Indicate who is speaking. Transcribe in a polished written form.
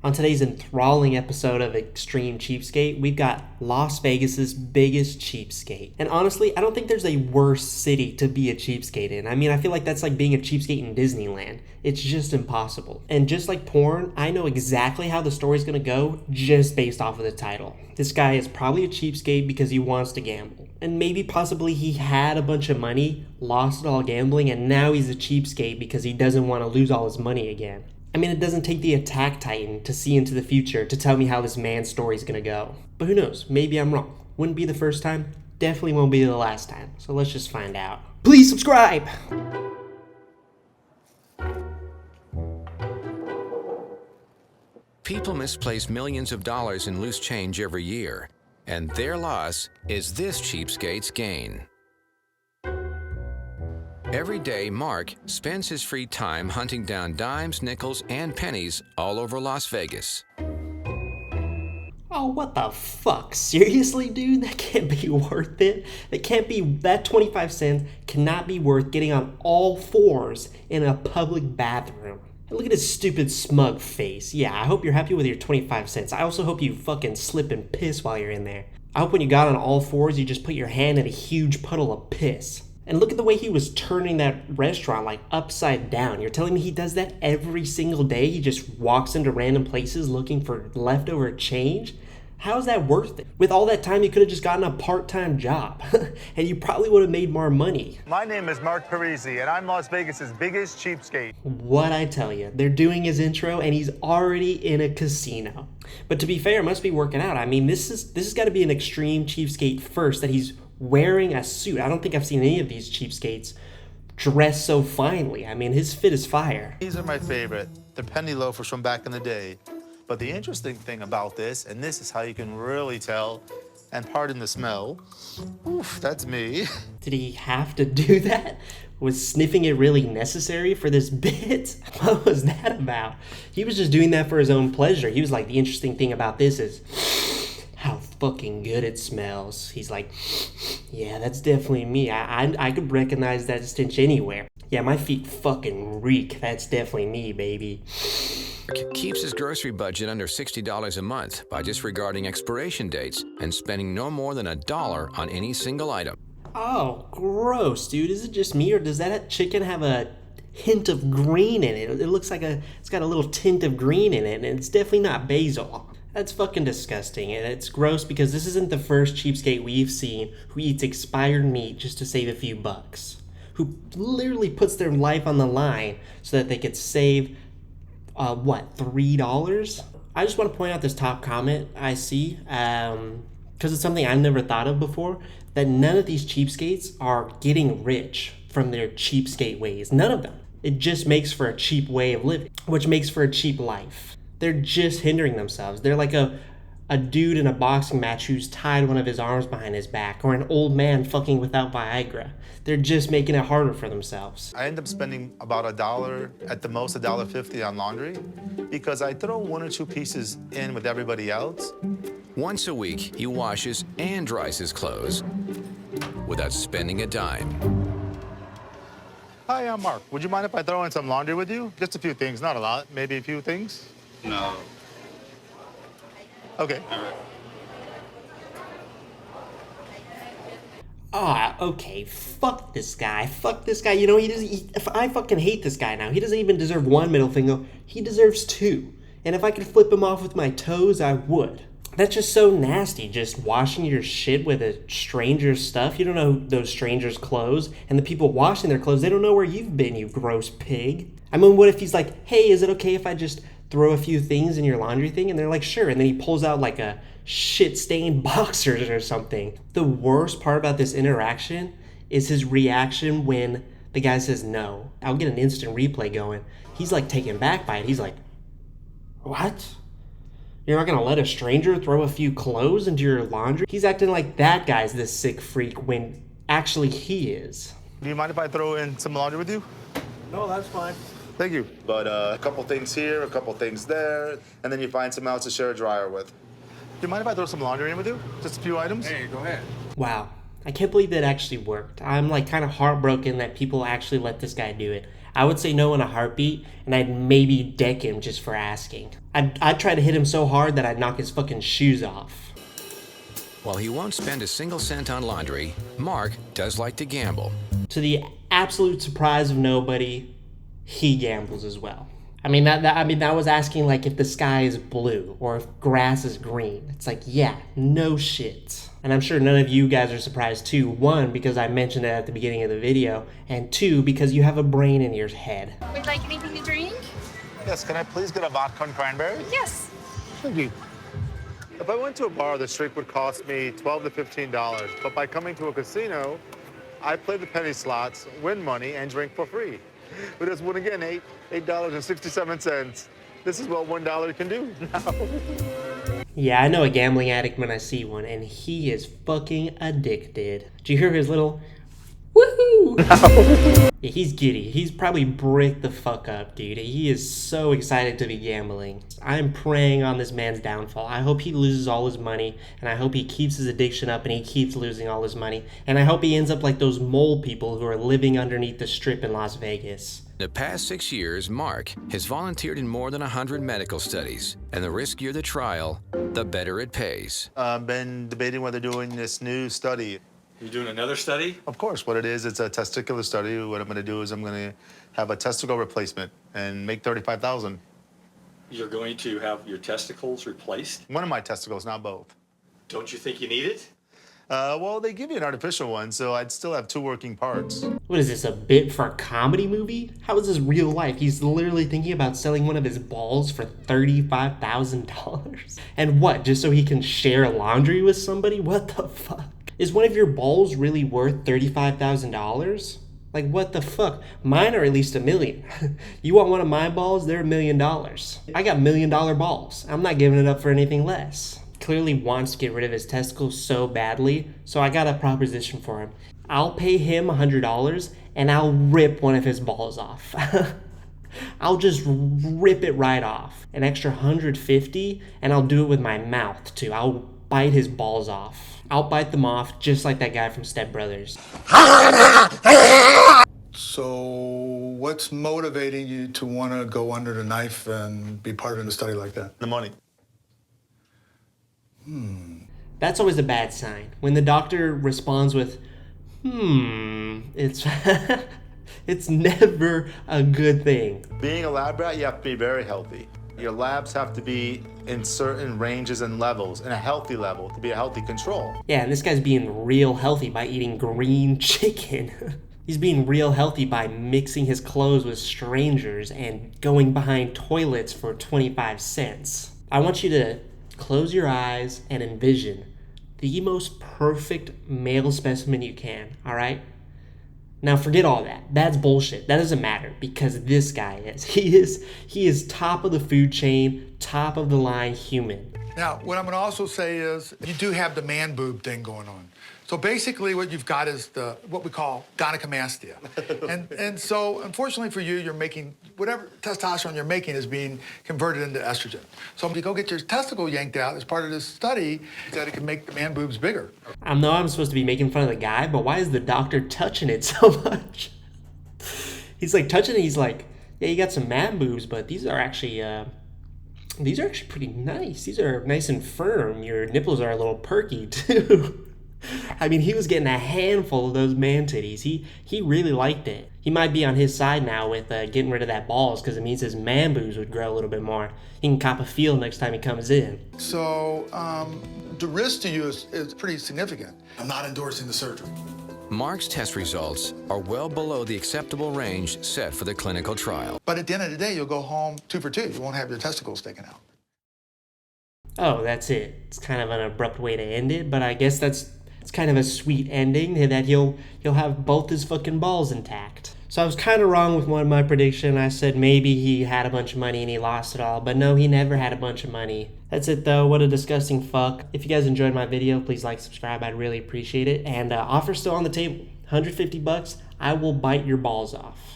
Speaker 1: On today's enthralling episode of Extreme Cheapskate, we've got Las Vegas's biggest cheapskate. And honestly, I don't think there's a worse city to be a cheapskate in. I mean, I feel like that's like being a cheapskate in Disneyland. It's just impossible. And just like porn, I know exactly how the story's gonna go just based off of the title. This guy is probably a cheapskate because he wants to gamble. And maybe possibly he had a bunch of money, lost it all gambling, and now he's a cheapskate because he doesn't want to lose all his money again. I mean, it doesn't take the attack titan to see into the future to tell me how this man's story's gonna go. But who knows? Maybe I'm wrong. Wouldn't be the first time, definitely won't be the last time. So let's just find out. Please subscribe!
Speaker 2: People misplace millions of dollars in loose change every year, and their loss is this cheapskate's gain. Every day, Mark spends his free time hunting down dimes, nickels, and pennies all over Las Vegas.
Speaker 1: Oh, what the fuck? Seriously, dude? That can't be worth it. That 25 cents cannot be worth getting on all fours in a public bathroom. And look at his stupid smug face. Yeah, I hope you're happy with your 25 cents. I also hope you fucking slip and piss while you're in there. I hope when you got on all fours, you just put your hand in a huge puddle of piss. And look at the way he was turning that restaurant like upside down. You're telling me he does that every single day? He just walks into random places looking for leftover change? How's that worth it? With all that time, you could have just gotten a part-time job. And you probably would have made more money.
Speaker 3: My name is Mark Parisi, and I'm Las Vegas's biggest cheapskate.
Speaker 1: What I tell you, they're doing his intro, and he's already in a casino. But to be fair, it must be working out. I mean, this has got to be an extreme cheapskate first, that he's wearing a suit. I don't think I've seen any of these cheapskates dress so finely. I mean, his fit is fire.
Speaker 3: These are my favorite. They're penny loafers from back in the day. But the interesting thing about this, and this is how you can really tell, and pardon the smell, oof, that's me.
Speaker 1: Did he have to do that? Was sniffing it really necessary for this bit? What was that about? He was just doing that for his own pleasure. He was like, the interesting thing about this is how fucking good it smells. He's like, yeah, that's definitely me. I could recognize that stench anywhere. Yeah, my feet fucking reek. That's definitely me, baby.
Speaker 2: Keeps his grocery budget under $60 a month by disregarding expiration dates and spending no more than $1 on any single item.
Speaker 1: Oh, gross, dude. Is it just me, or does that chicken have a hint of green in it? It looks like it's got a little tint of green in it, and it's definitely not basil. That's fucking disgusting, and it's gross because this isn't the first cheapskate we've seen who eats expired meat just to save a few bucks. Who literally puts their life on the line so that they could save $3? I just want to point out this top comment I see, because it's something I never thought of before, that none of these cheapskates are getting rich from their cheapskate ways. None of them. It just makes for a cheap way of living, which makes for a cheap life. They're just hindering themselves. They're like a dude in a boxing match who's tied one of his arms behind his back, or an old man fucking without Viagra. They're just making it harder for themselves.
Speaker 3: I end up spending about $1, at the most $1.50 on laundry, because I throw one or two pieces in with everybody else.
Speaker 2: Once a week, he washes and dries his clothes without spending a dime.
Speaker 3: Hi, I'm Mark. Would you mind if I throw in some laundry with you? Just a few things, not a lot, maybe a few things.
Speaker 4: No.
Speaker 3: Okay.
Speaker 4: All right.
Speaker 1: Okay, fuck this guy. Fuck this guy. You know, I fucking hate this guy now. He doesn't even deserve one middle finger. He deserves two. And if I could flip him off with my toes, I would. That's just so nasty, just washing your shit with a stranger's stuff. You don't know those strangers' clothes. And the people washing their clothes, they don't know where you've been, you gross pig. I mean, what if he's like, hey, is it okay if I just throw a few things in your laundry thing? And they're like, sure. And then he pulls out like a shit-stained boxers or something. The worst part about this interaction is his reaction when the guy says no. I'll get an instant replay going. He's like taken back by it. He's like, what? You're not gonna let a stranger throw a few clothes into your laundry? He's acting like that guy's this sick freak when actually he is.
Speaker 3: Do you mind if I throw in some laundry with you?
Speaker 4: No, that's fine.
Speaker 3: Thank you. But a couple things here, a couple things there, and then you find some else to share a dryer with. Do you mind if I throw some laundry in with you? Just a few items?
Speaker 4: Hey, go ahead.
Speaker 1: Wow. I can't believe that actually worked. I'm like kind of heartbroken that people actually let this guy do it. I would say no in a heartbeat, and I'd maybe deck him just for asking. I'd try to hit him so hard that I'd knock his fucking shoes off.
Speaker 2: While he won't spend a single cent on laundry, Mark does like to gamble.
Speaker 1: To the absolute surprise of nobody, he gambles as well. I mean, that was asking like if the sky is blue or if grass is green. It's like, yeah, no shit. And I'm sure none of you guys are surprised too. One, because I mentioned it at the beginning of the video, and two, because you have a brain in your head.
Speaker 4: Would like anything to drink?
Speaker 3: Yes, can I please get a vodka and cranberry?
Speaker 4: Yes.
Speaker 3: Thank you. If I went to a bar, the drink would cost me $12 to $15. But by coming to a casino, I play the penny slots, win money, and drink for free. But it's, again, $8.67. This is what $1 can do now.
Speaker 1: Yeah, I know a gambling addict when I see one, and he is fucking addicted. Did you hear his little woohoo? No. Yeah, he's giddy. He's probably bricked the fuck up, dude. He is so excited to be gambling. I'm praying on this man's downfall. I hope he loses all his money, and I hope he keeps his addiction up and he keeps losing all his money. And I hope he ends up like those mole people who are living underneath the strip in Las Vegas.
Speaker 2: In the past 6 years, Mark has volunteered in more than 100 medical studies, and the riskier the trial, the better it pays.
Speaker 3: I've been debating whether doing this new study.
Speaker 5: You're doing another study?
Speaker 3: Of course, what it is, it's a testicular study. What I'm going to do is I'm going to have a testicle replacement and make $35,000.
Speaker 5: You're going to have your testicles replaced?
Speaker 3: One of my testicles, not both.
Speaker 5: Don't you think you need it?
Speaker 3: Well, they give you an artificial one, so I'd still have 2 working parts.
Speaker 1: What is this, a bit for a comedy movie? How is this real life? He's literally thinking about selling one of his balls for $35,000. And what, just so he can share laundry with somebody? What the fuck? Is one of your balls really worth $35,000? Like, what the fuck? Mine are at least $1 million. You want one of my balls? They're $1 million. I got $1 million balls. I'm not giving it up for anything less. Clearly wants to get rid of his testicles so badly, so I got a proposition for him. I'll pay him $100 and I'll rip one of his balls off. I'll just rip it right off. An extra $150, and I'll do it with my mouth too. I'll bite his balls off. I'll bite them off just like that guy from Step Brothers.
Speaker 6: So what's motivating you to want to go under the knife and be part of a study like that?
Speaker 3: The money.
Speaker 1: That's always a bad sign. When the doctor responds with, it's it's never a good thing.
Speaker 3: Being a lab rat, you have to be very healthy. Your labs have to be in certain ranges and levels, in a healthy level, to be a healthy control.
Speaker 1: Yeah, and this guy's being real healthy by eating green chicken. He's being real healthy by mixing his clothes with strangers and going behind toilets for 25 cents. I want you to close your eyes and envision the most perfect male specimen you can, all right? Now forget all that. That's bullshit. That doesn't matter because this guy is. He is top of the food chain, top of the line human.
Speaker 6: Now, what I'm going to also say is you do have the man boob thing going on. So basically what you've got is what we call gynecomastia. and so unfortunately for you, you're making, whatever testosterone you're making is being converted into estrogen. So if you go get your testicle yanked out as part of this study, that it can make the man boobs bigger.
Speaker 1: I know I'm supposed to be making fun of the guy, but why is the doctor touching it so much? He's like touching it, he's like, yeah, you got some man boobs, but these are actually pretty nice. These are nice and firm. Your nipples are a little perky too. I mean, he was getting a handful of those man titties. He really liked it. He might be on his side now with getting rid of that balls because it means his man boobs would grow a little bit more. He can cop a feel next time he comes in.
Speaker 6: So the risk to you is pretty significant. I'm not endorsing the surgery.
Speaker 2: Mark's test results are well below the acceptable range set for the clinical trial.
Speaker 6: But at the end of the day, you'll go home 2 for 2. You won't have your testicles taken out.
Speaker 1: Oh, that's it. It's kind of an abrupt way to end it, but I guess it's kind of a sweet ending that he'll have both his fucking balls intact. So I was kind of wrong with one of my prediction. I said maybe he had a bunch of money and he lost it all, but no, he never had a bunch of money. That's it though. What a disgusting fuck. If you guys enjoyed my video, please like, subscribe. I'd really appreciate it. And offer still on the table. $150. I will bite your balls off.